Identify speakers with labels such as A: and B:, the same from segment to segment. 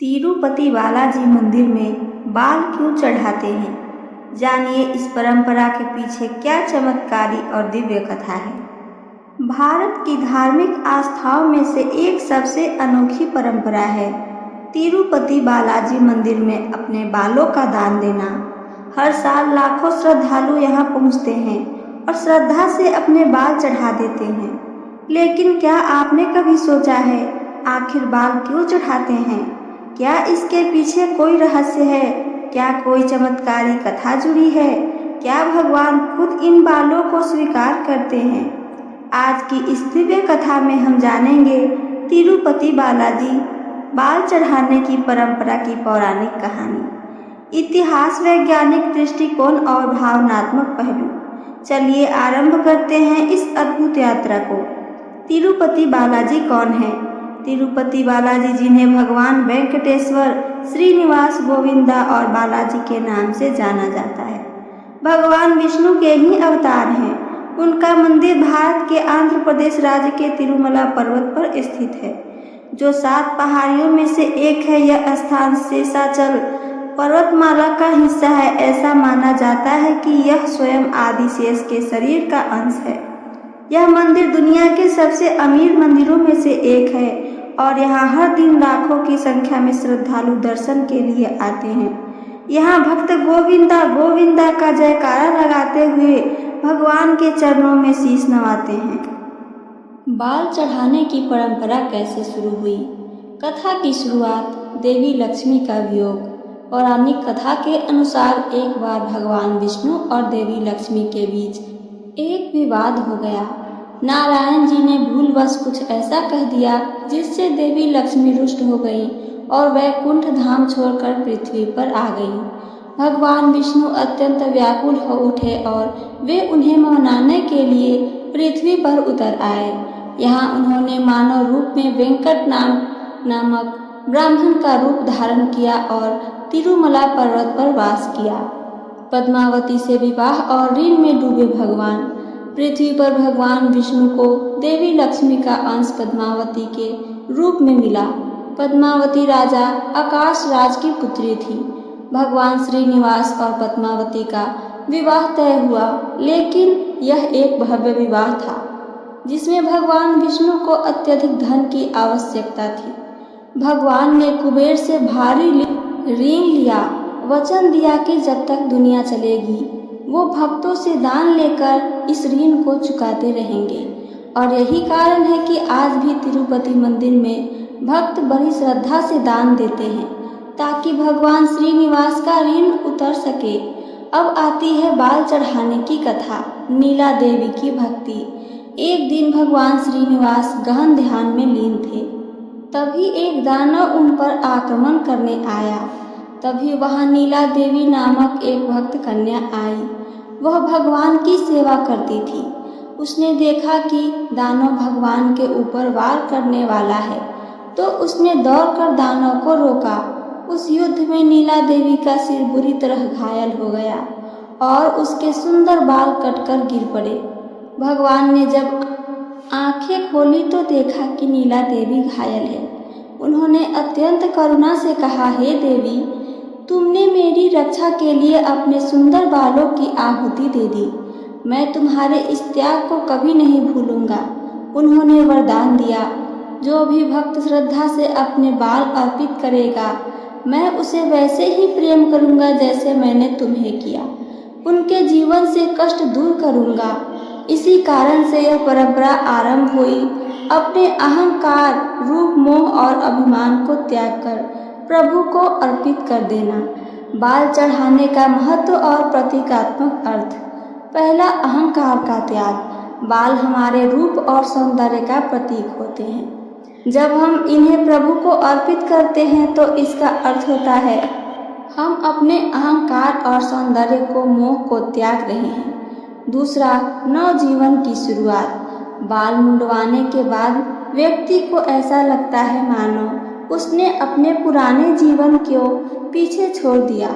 A: तिरुपति बालाजी मंदिर में बाल क्यों चढ़ाते हैं? जानिए इस परंपरा के पीछे क्या चमत्कारी और दिव्य कथा है। भारत की धार्मिक आस्थाओं में से एक सबसे अनोखी परंपरा है तिरुपति बालाजी मंदिर में अपने बालों का दान देना। हर साल लाखों श्रद्धालु यहाँ पहुँचते हैं और श्रद्धा से अपने बाल चढ़ा देते हैं। लेकिन क्या आपने कभी सोचा है आखिर बाल क्यों चढ़ाते हैं? क्या इसके पीछे कोई रहस्य है? क्या कोई चमत्कारी कथा जुड़ी है? क्या भगवान खुद इन बालों को स्वीकार करते हैं? आज की इस दिव्य कथा में हम जानेंगे तिरुपति बालाजी बाल चढ़ाने की परंपरा की पौराणिक कहानी, इतिहास, वैज्ञानिक दृष्टिकोण और भावनात्मक पहलू। चलिए आरंभ करते हैं इस अद्भुत यात्रा को। तिरुपति बालाजी कौन है? तिरुपति बालाजी, जिन्हें भगवान वेंकटेश्वर, श्रीनिवास, गोविंदा और बालाजी के नाम से जाना जाता है, भगवान विष्णु के ही अवतार हैं। उनका मंदिर भारत के आंध्र प्रदेश राज्य के तिरुमला पर्वत पर स्थित है, जो 7 पहाड़ियों में से एक है। यह स्थान शेषाचल पर्वतमाला का हिस्सा है। ऐसा माना जाता है कि यह स्वयं आदिशेष के शरीर का अंश है। यह मंदिर दुनिया के सबसे अमीर मंदिरों में से एक है और यहाँ हर दिन लाखों की संख्या में श्रद्धालु दर्शन के लिए आते हैं। यहाँ भक्त गोविंदा गोविंदा का जयकारा लगाते हुए भगवान के चरणों में शीश नवाते हैं। बाल चढ़ाने की परंपरा कैसे शुरू हुई? कथा की शुरुआत देवी लक्ष्मी का वियोग। पौराणिक कथा के अनुसार एक बार भगवान विष्णु और देवी लक्ष्मी के बीच एक विवाद हो गया। नारायण जी ने भूलवश कुछ ऐसा कह दिया जिससे देवी लक्ष्मी रुष्ट हो गईं और वैकुंठ धाम छोड़कर पृथ्वी पर आ गईं। भगवान विष्णु अत्यंत व्याकुल हो उठे और वे उन्हें मनाने के लिए पृथ्वी पर उतर आए। यहाँ उन्होंने मानव रूप में वेंकट नामक ब्राह्मण का रूप धारण किया और तिरुमला पर्वत पर वास किया। पद्मावती से विवाह और ऋण में डूबे भगवान पृथ्वी पर भगवान विष्णु को देवी लक्ष्मी का अंश पद्मावती के रूप में मिला। पद्मावती राजा आकाश राज की पुत्री थी। भगवान श्रीनिवास और पद्मावती का विवाह तय हुआ, लेकिन यह एक भव्य विवाह था जिसमें भगवान विष्णु को अत्यधिक धन की आवश्यकता थी। भगवान ने कुबेर से भारी ऋण लिया, वचन दिया कि जब तक दुनिया चलेगी वो भक्तों से दान लेकर इस ऋण को चुकाते रहेंगे। और यही कारण है कि आज भी तिरुपति मंदिर में भक्त बड़ी श्रद्धा से दान देते हैं ताकि भगवान श्रीनिवास का ऋण उतर सके। अब आती है बाल चढ़ाने की कथा, नीला देवी की भक्ति। एक दिन भगवान श्रीनिवास गहन ध्यान में लीन थे। तभी एक दानव उन पर आक्रमण करने आया। तभी वहां नीला देवी नामक एक भक्त कन्या आई। वह भगवान की सेवा करती थी। उसने देखा कि दानव भगवान के ऊपर वार करने वाला है, तो उसने दौड़कर दानव को रोका। उस युद्ध में नीला देवी का सिर बुरी तरह घायल हो गया और उसके सुंदर बाल कटकर गिर पड़े। भगवान ने जब आंखें खोली तो देखा कि नीला देवी घायल है। उन्होंने अत्यंत करुणा से कहा, हे देवी, तुमने मेरी रक्षा के लिए अपने सुंदर बालों की आहुति दे दी। मैं तुम्हारे इस त्याग को कभी नहीं भूलूंगा। उन्होंने वरदान दिया, जो भी भक्त श्रद्धा से अपने बाल अर्पित करेगा, मैं उसे वैसे ही प्रेम करूंगा जैसे मैंने तुम्हें किया। उनके जीवन से कष्ट दूर करूंगा। इसी कारण से यह परंपरा आरंभ हुई। अपने अहंकार, रूप, मोह और अभिमान को त्याग कर प्रभु को अर्पित कर देना। बाल चढ़ाने का महत्व और प्रतीकात्मक अर्थ। पहला, अहंकार का त्याग। बाल हमारे रूप और सौंदर्य का प्रतीक होते हैं। जब हम इन्हें प्रभु को अर्पित करते हैं तो इसका अर्थ होता है हम अपने अहंकार और सौंदर्य को, मोह को त्याग रहे हैं। दूसरा, नवजीवन की शुरुआत। बाल मुंडवाने के बाद व्यक्ति को ऐसा लगता है मानो उसने अपने पुराने जीवन को पीछे छोड़ दिया।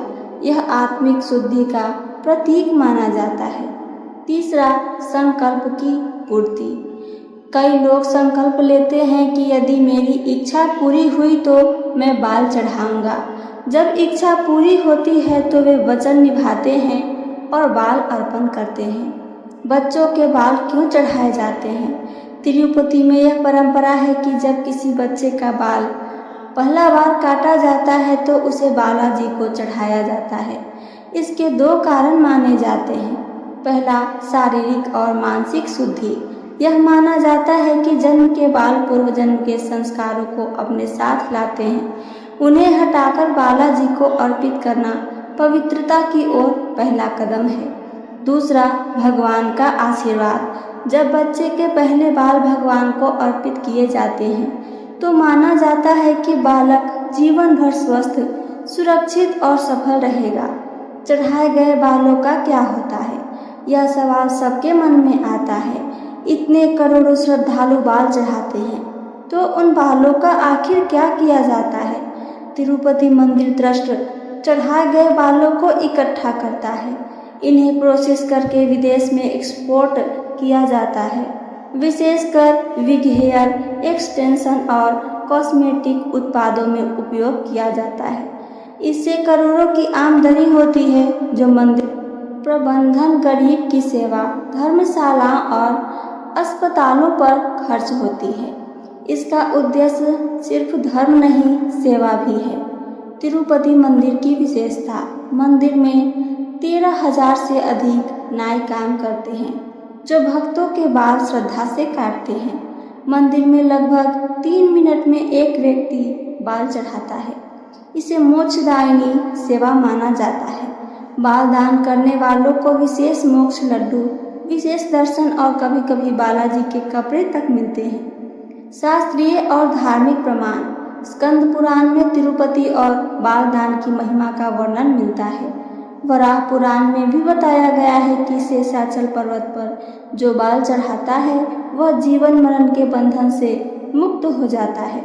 A: यह आत्मिक शुद्धि का प्रतीक माना जाता है। तीसरा, संकल्प की पूर्ति। कई लोग संकल्प लेते हैं कि यदि मेरी इच्छा पूरी हुई तो मैं बाल चढ़ाऊंगा। जब इच्छा पूरी होती है तो वे वचन निभाते हैं और बाल अर्पण करते हैं। बच्चों के बाल क्यों चढ़ाए जाते हैं? तिरुपति में यह परंपरा है कि जब किसी बच्चे का बाल पहला बार काटा जाता है तो उसे बालाजी को चढ़ाया जाता है। इसके दो कारण माने जाते हैं। पहला, शारीरिक और मानसिक शुद्धि। यह माना जाता है कि जन्म के बाल पूर्व जन्म के संस्कारों को अपने साथ लाते हैं। उन्हें हटाकर बालाजी को अर्पित करना पवित्रता की ओर पहला कदम है। दूसरा, भगवान का आशीर्वाद। जब बच्चे के पहले बाल भगवान को अर्पित किए जाते हैं तो माना जाता है कि बालक जीवन भर स्वस्थ, सुरक्षित और सफल रहेगा। चढ़ाए गए बालों का क्या होता है? यह सवाल सबके मन में आता है। इतने करोड़ों श्रद्धालु बाल चढ़ाते हैं तो उन बालों का आखिर क्या किया जाता है? तिरुपति मंदिर ट्रस्ट चढ़ाए गए बालों को इकट्ठा करता है। इन्हें प्रोसेस करके विदेश में एक्सपोर्ट किया जाता है। विशेषकर विग, हेयर एक्सटेंशन और कॉस्मेटिक उत्पादों में उपयोग किया जाता है। इससे करोड़ों की आमदनी होती है जो मंदिर प्रबंधन, गरीब की सेवा, धर्मशाला और अस्पतालों पर खर्च होती है। इसका उद्देश्य सिर्फ धर्म नहीं, सेवा भी है। तिरुपति मंदिर की विशेषता, मंदिर में 13,000 से अधिक नाई काम करते हैं जो भक्तों के बाल श्रद्धा से काटते हैं। मंदिर में लगभग 3 मिनट में एक व्यक्ति बाल चढ़ाता है। इसे मोक्षदायिनी सेवा माना जाता है। बाल दान करने वालों को विशेष मोक्ष लड्डू, विशेष दर्शन और कभी कभी बालाजी के कपड़े तक मिलते हैं। शास्त्रीय और धार्मिक प्रमाण, स्कंद पुराण में तिरुपति और बाल दान की महिमा का वर्णन मिलता है। वराह पुराण में भी बताया गया है कि शेषाचल पर्वत पर जो बाल चढ़ाता है वह जीवन मरण के बंधन से मुक्त हो जाता है।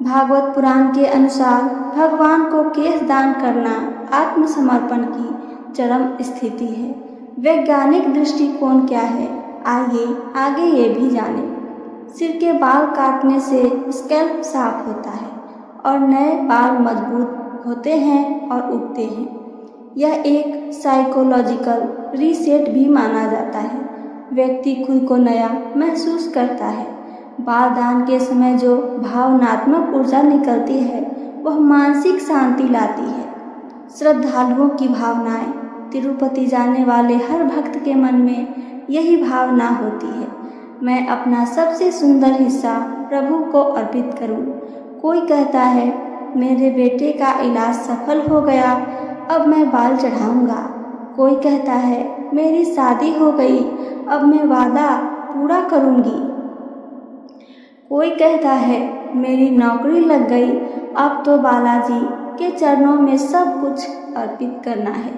A: भागवत पुराण के अनुसार भगवान को केश दान करना आत्मसमर्पण की चरम स्थिति है। वैज्ञानिक दृष्टिकोण क्या है, आइए आगे ये भी जानें। सिर के बाल काटने से स्कैल्प साफ होता है और नए बाल मजबूत होते हैं और उगते हैं। यह एक साइकोलॉजिकल रीसेट भी माना जाता है। व्यक्ति खुद को नया महसूस करता है। बाल दान के समय जो भावनात्मक ऊर्जा निकलती है वह मानसिक शांति लाती है। श्रद्धालुओं की भावनाएं, तिरुपति जाने वाले हर भक्त के मन में यही भावना होती है, मैं अपना सबसे सुंदर हिस्सा प्रभु को अर्पित करूं। कोई कहता है मेरे बेटे का इलाज सफल हो गया, अब मैं बाल चढ़ाऊंगा। कोई कहता है मेरी शादी हो गई, अब मैं वादा पूरा करूंगी। कोई कहता है मेरी नौकरी लग गई, अब तो बालाजी के चरणों में सब कुछ अर्पित करना है।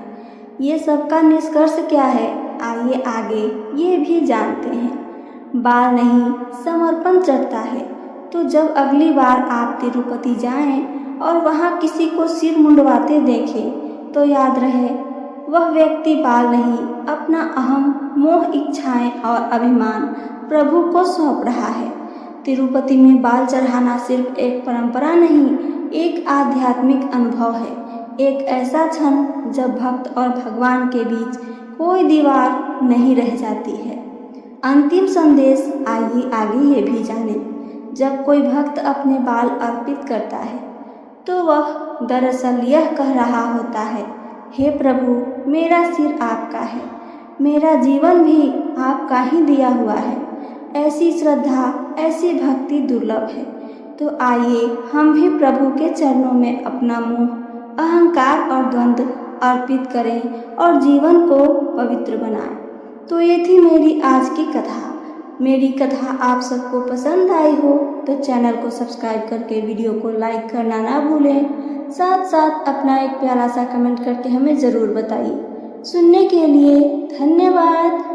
A: ये सबका निष्कर्ष क्या है, आइए आगे ये भी जानते हैं। बाल नहीं, समर्पण चढ़ता है। तो जब अगली बार आप तिरुपति जाएं और वहाँ किसी को सिर मुंडवाते देखें तो याद रहे वह व्यक्ति बाल नहीं, अपना अहम, मोह, इच्छाएं और अभिमान प्रभु को सौंप रहा है। तिरुपति में बाल चढ़ाना सिर्फ एक परंपरा नहीं, एक आध्यात्मिक अनुभव है। एक ऐसा क्षण जब भक्त और भगवान के बीच कोई दीवार नहीं रह जाती है। अंतिम संदेश, आइए आगे ये भी जानें। जब कोई भक्त अपने बाल अर्पित करता है तो वह दरअसल यह कह रहा होता है, हे प्रभु, मेरा सिर आपका है, मेरा जीवन भी आपका ही दिया हुआ है। ऐसी श्रद्धा, ऐसी भक्ति दुर्लभ है। तो आइए हम भी प्रभु के चरणों में अपना मोह, अहंकार और द्वंद्व अर्पित करें और जीवन को पवित्र बनाएं। तो ये थी मेरी आज की कथा। मेरी कथा आप सबको पसंद आई हो तो चैनल को सब्सक्राइब करके वीडियो को लाइक करना ना भूलें। साथ साथ अपना एक प्यारा सा कमेंट करके हमें ज़रूर बताइए। सुनने के लिए धन्यवाद।